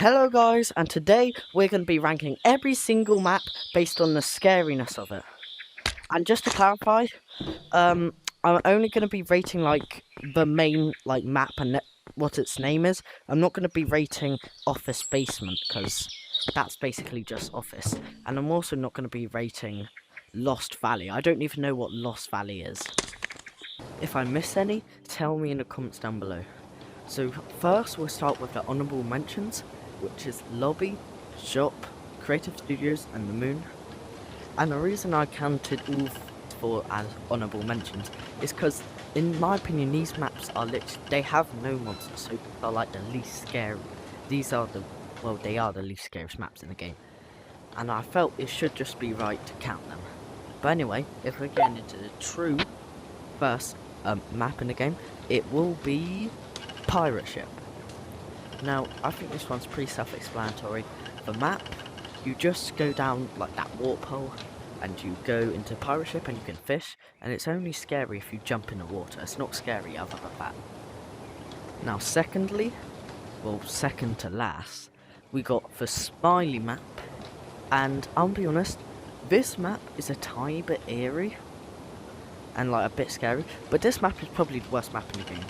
Hello guys, and today we're going to be ranking every single map based on the scariness of it. And just to clarify, I'm only going to be rating like the main map and what its name is. I'm not going to be rating Office Basement because that's basically just Office. And I'm also not going to be rating Lost Valley. I don't even know what Lost Valley is. If I miss any, tell me in the comments down below. So first we'll start with the honourable mentions, which is Lobby, Shop, Creative Studios and The Moon. And the reason I counted all four as honourable mentions is because in my opinion these maps are literally, they have no monsters, so they're like the least scary. These are they are the least scariest maps in the game. And I felt it should just be right to count them. But anyway, if we're getting into the true first map in the game, it will be Pirate Ship. Now, I think this one's pretty self-explanatory. The map, you just go down like that warp hole, and you go into Pirate Ship and you can fish, and it's only scary if you jump in the water. It's not scary other than that. Now, secondly, well, second to last, we got the Smiley map, and I'll be honest, this map is a tiny bit eerie, and like a bit scary, but this map is probably the worst map in the game.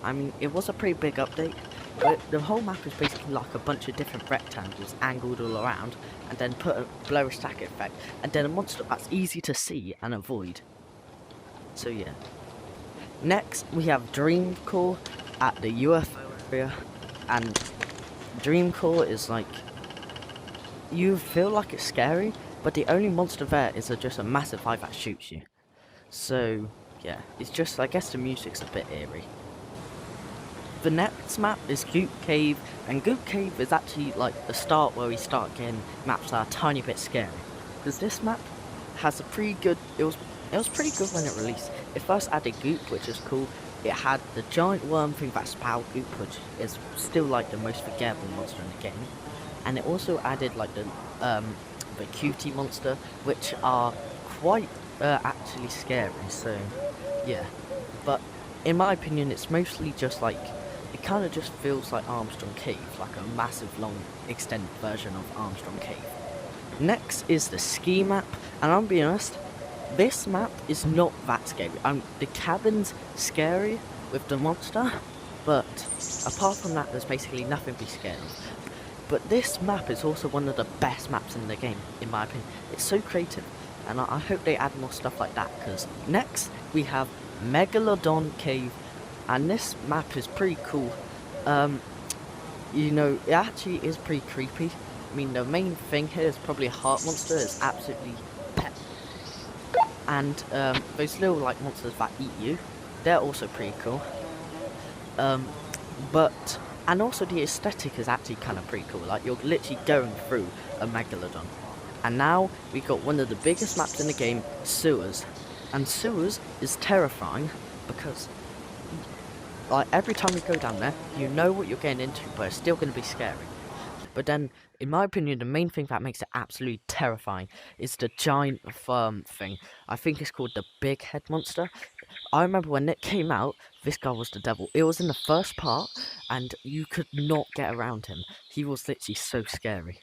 I mean, it was a pretty big update, but the whole map is basically like a bunch of different rectangles angled all around, and then put a blurry stack effect, and then a monster that's easy to see and avoid. So yeah. Next, we have Dreamcore at the UFO area, and Dreamcore is like, you feel like it's scary, but the only monster there is just a massive eye that shoots you. So yeah, it's just, I guess the music's a bit eerie. The next map is Goop Cave, and Goop Cave is actually like the start where we start getting maps that are a tiny bit scary. Because this map has a pretty good, it was pretty good when it released. It first added Goop, which is cool. It had the giant worm thing that spouted Goop, which is still like the most forgettable monster in the game. And it also added like the cutie monster, which are quite actually scary, so yeah. But in my opinion, it's mostly just like, it kind of just feels like Armstrong Cave, like a massive long extended version of Armstrong Cave. Next is the ski map, and I'll be honest, this map is not that scary. The cabin's scary with the monster, but apart from that there's basically nothing to be scared of. But this map is also one of the best maps in the game, in my opinion. It's so creative, and I hope they add more stuff like that, because next we have Megalodon Cave, and this map is pretty cool. You know, it actually is pretty creepy. I mean, the main thing here is probably a heart monster. It's absolutely pet. And those little like monsters that eat you, they're also pretty cool. And also the aesthetic is actually kind of pretty cool. Like, you're literally going through a megalodon. And now we got one of the biggest maps in the game, Sewers. And Sewers is terrifying because, like, every time you go down there, you know what you're getting into, but it's still going to be scary. But then, in my opinion, the main thing that makes it absolutely terrifying is the giant thing. I think it's called the Big Head Monster. I remember when it came out, this guy was the devil. It was in the first part, and you could not get around him. He was literally so scary.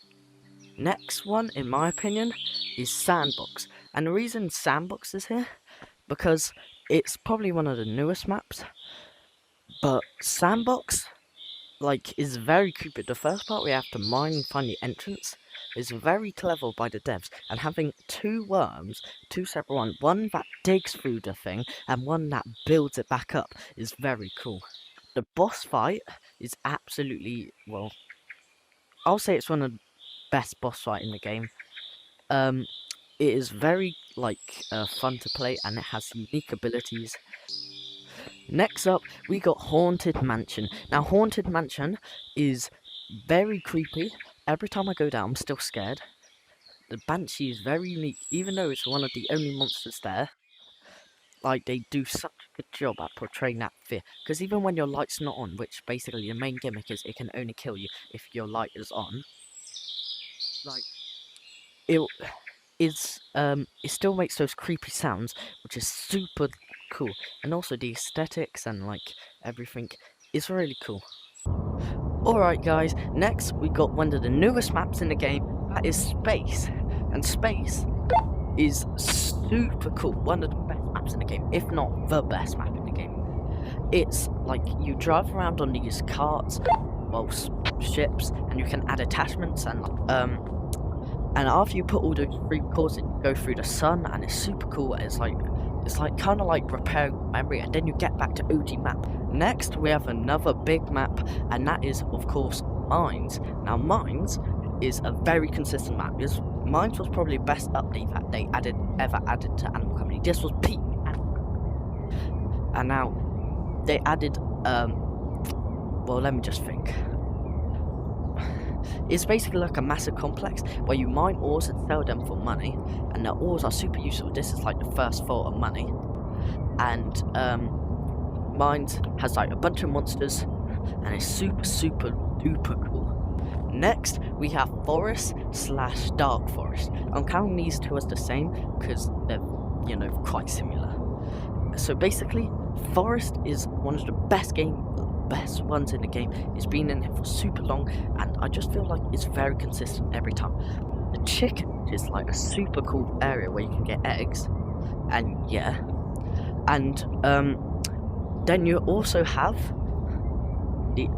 Next one, in my opinion, is Sandbox. And the reason Sandbox is here, because it's probably one of the newest maps. But Sandbox, like, is very creepy. The first part we have to mine and find the entrance is very clever by the devs, and having two worms, two separate ones, one that digs through the thing and one that builds it back up, is very cool. The boss fight is absolutely, well, I'll say it's one of the best boss fight in the game. It is very fun to play, and it has unique abilities. Next up, we got Haunted Mansion. Now, Haunted Mansion is very creepy. Every time I go down, I'm still scared. The Banshee is very unique, even though it's one of the only monsters there. Like, they do such a good job at portraying that fear. Because even when your light's not on, which basically the main gimmick is it can only kill you if your light is on, like, it still makes those creepy sounds, which is super cool. And also the aesthetics and like everything is really cool. Alright guys, next we got one of the newest maps in the game, that is Space. And Space is super cool, one of the best maps in the game, if not the best map in the game. It's like you drive around on these carts, well, ships, and you can add attachments, and after you put all those 3 cores in, you go through the sun, and it's super cool. It's like kind of like repairing memory, and then you get back to OG map. Next we have another big map, and that is of course Mines. Now Mines is a very consistent map. Mines was probably the best update that they ever added to Animal Company. This was peak Animal Company. And now they added well, let me just think. It's basically like a massive complex where you mine ores and sell them for money, and the ores are super useful. This is like the first thought of money. And Mines has like a bunch of monsters, and it's super duper cool. Next we have Forest / Dark Forest. I'm counting these two as the same because they're, you know, quite similar. So basically Forest is one of the best ones in the game. It's been in here for super long, and I just feel like it's very consistent every time. The chicken is like a super cool area where you can get eggs, and yeah, and then you also have the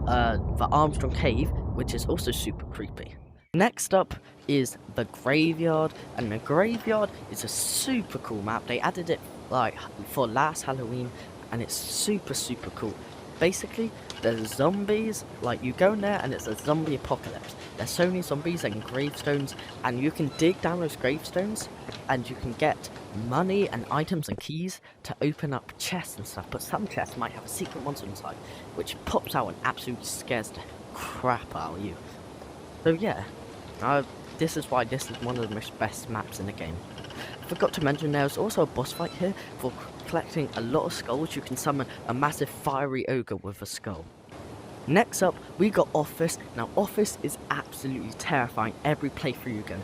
Armstrong Cave, which is also super creepy. Next up is the Graveyard, and the Graveyard is a super cool map. They added it like for last Halloween, and it's super cool. Basically, there's zombies, like you go in there and it's a zombie apocalypse. There's so many zombies and gravestones, and you can dig down those gravestones and you can get money and items and keys to open up chests and stuff. But some chests might have a secret monster inside, which pops out and absolutely scares the crap out of you. So yeah, this is why this is one of the most best maps in the game. Forgot to mention there's also a boss fight here for collecting a lot of skulls. You can summon a massive fiery ogre with a skull. Next up we got Office. Now Office is absolutely terrifying every playthrough you go.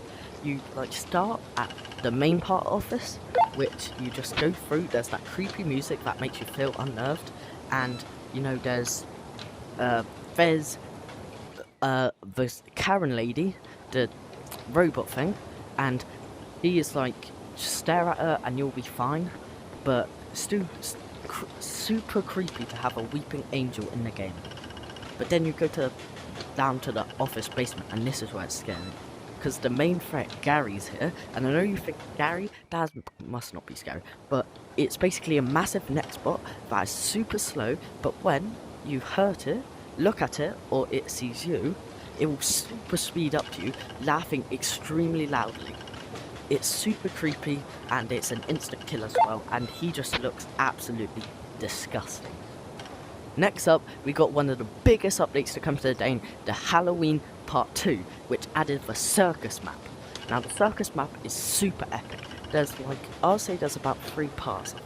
You like start at the main part of Office, which you just go through. There's that creepy music that makes you feel unnerved, and you know there's this Karen lady, the robot thing, and he is like, just stare at her and you'll be fine. But still super creepy to have a weeping angel in the game. But then you go down to the Office basement, and this is where it's scary, because the main threat, Gary's here. And I know you think Gary, that must not be scary, but it's basically a massive next bot that is super slow, but when you hurt it, look at it, or it sees you, it will super speed up to you, laughing extremely loudly. It's super creepy, and it's an instant kill as well, and he just looks absolutely disgusting. Next up, we got one of the biggest updates to come to the day, the Halloween Part 2, which added the circus map. Now the circus map is super epic. There's like, I'll say there's about 3 parts of it.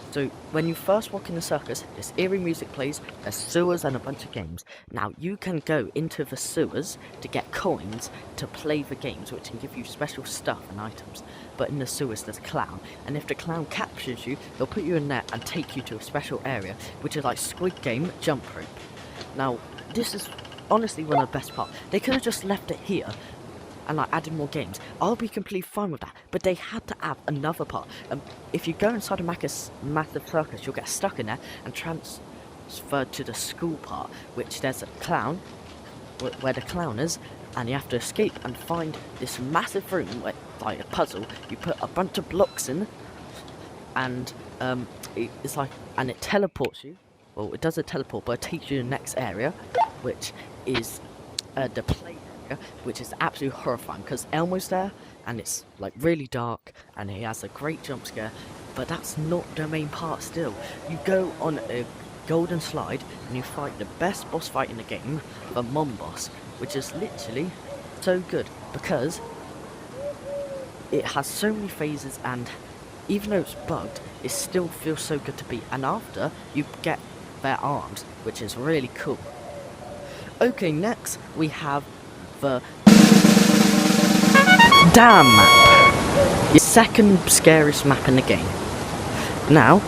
So when you first walk in the circus, this eerie music plays, there's sewers and a bunch of games. Now you can go into the sewers to get coins to play the games, which can give you special stuff and items. But in the sewers there's a clown, and if the clown captures you, they'll put you in there and take you to a special area, which is like Squid Game jump rope. Now this is honestly one of the best parts. They could have just left it here and like added more games. I'll be completely fine with that, but they had to add another part. If you go inside a massive circus, you'll get stuck in there and transferred to the school part, which there's a clown, where the clown is, and you have to escape and find this massive room, where, like a puzzle. You put a bunch of blocks in, and it's like, and it teleports you. Well, it doesn't teleport, but it takes you to the next area, which is the play area, which is absolutely horrifying because Elmo's there, and it's like really dark, and he has a great jump scare. But that's not the main part. Still, you go on a golden slide and you fight the best boss fight in the game, the Mom Boss, which is literally so good because it has so many phases, and even though it's bugged, it still feels so good to beat. And after, you get their arms, which is really cool. Okay, next we have the Dam map, the second scariest map in the game. Now,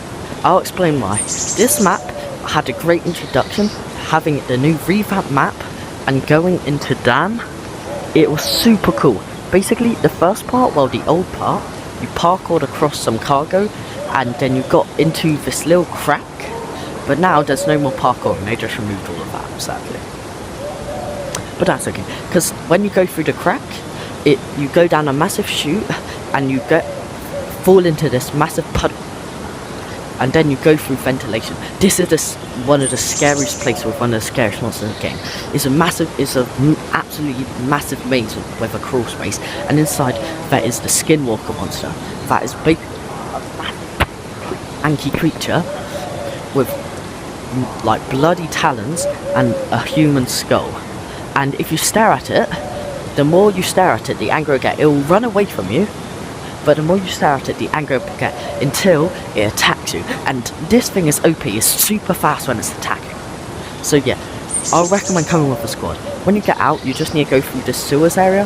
I'll explain why. This map had a great introduction, having the new revamped map and going into Dam, it was super cool. Basically, the first part, well, the old part, you parkoured across some cargo, and then you got into this little crack. But now there's no more parkouring, they just removed all of that, sadly. But that's okay, because when you go through the crack, you go down a massive chute, and you fall into this massive puddle. And then you go through ventilation. This is one of the scariest places with one of the scariest monsters in the game. It's absolutely massive maze with a crawl space, and inside there is the Skinwalker monster. That is big, anky creature with like bloody talons and a human skull. And if you stare at it, the more you stare at it, the angrier it gets. It will run away from you. But the more you stare at it, the angrier it gets until it attacks you. And this thing is OP, it's super fast when it's attacking. So yeah, I'll recommend coming with a squad. When you get out, you just need to go through the sewers area,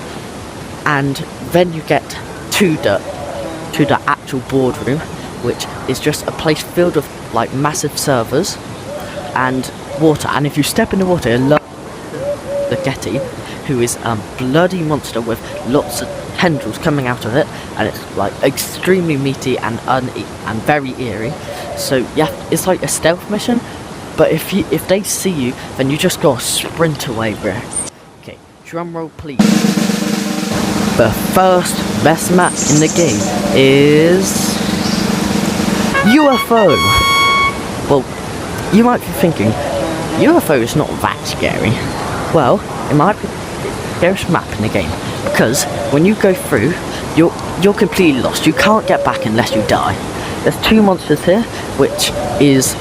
and then you get to the actual boardroom, which is just a place filled with like massive servers and water. And if you step in the water, you'll love the Getty, who is a bloody monster with lots of tendrils coming out of it, and it's like extremely meaty and very eerie. So yeah, it's like a stealth mission, but if they see you, then you just gotta sprint away, bro. Okay, drum roll please. The first best map in the game is UFO. Well, you might be thinking, UFO is not that scary. Well, it might be the scariest map in the game, because when you go through, you're completely lost. You can't get back unless you die. There's two monsters here, which is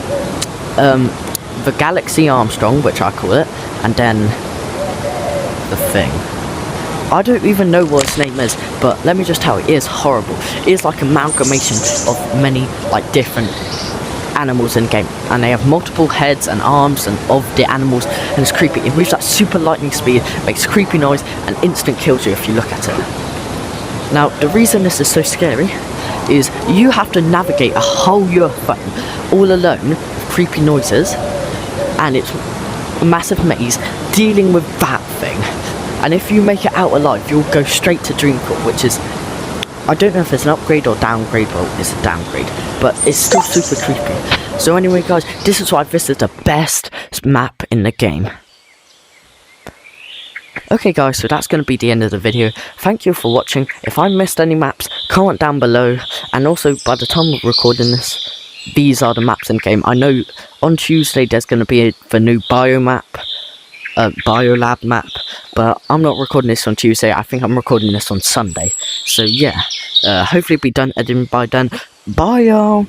the Galaxy Armstrong, which I call it, and then the Thing. I don't even know what its name is, but let me just tell you, it is horrible. It is like an amalgamation of many like different animals in the game, and they have multiple heads and arms and of the animals, and it's creepy. It moves at super lightning speed, makes creepy noise, and instant kills you if you look at it. Now, the reason this is so scary is you have to navigate a whole UFO all alone with creepy noises, and it's a massive maze dealing with that thing. And if you make it out alive, you'll go straight to Dreamcore, which is, I don't know if it's an upgrade or downgrade. Well, it's a downgrade, but it's still super creepy. So anyway guys, this is why this is the best map in the game. Okay guys, so that's going to be the end of the video. Thank you for watching. If I missed any maps, comment down below. And also, by the time we're recording this, these are the maps in the game. I know on Tuesday there's going to be the new Biolab map, but I'm not recording this on Tuesday. I think I'm recording this on Sunday. So yeah, hopefully it'll be done editing by then. Bye y'all.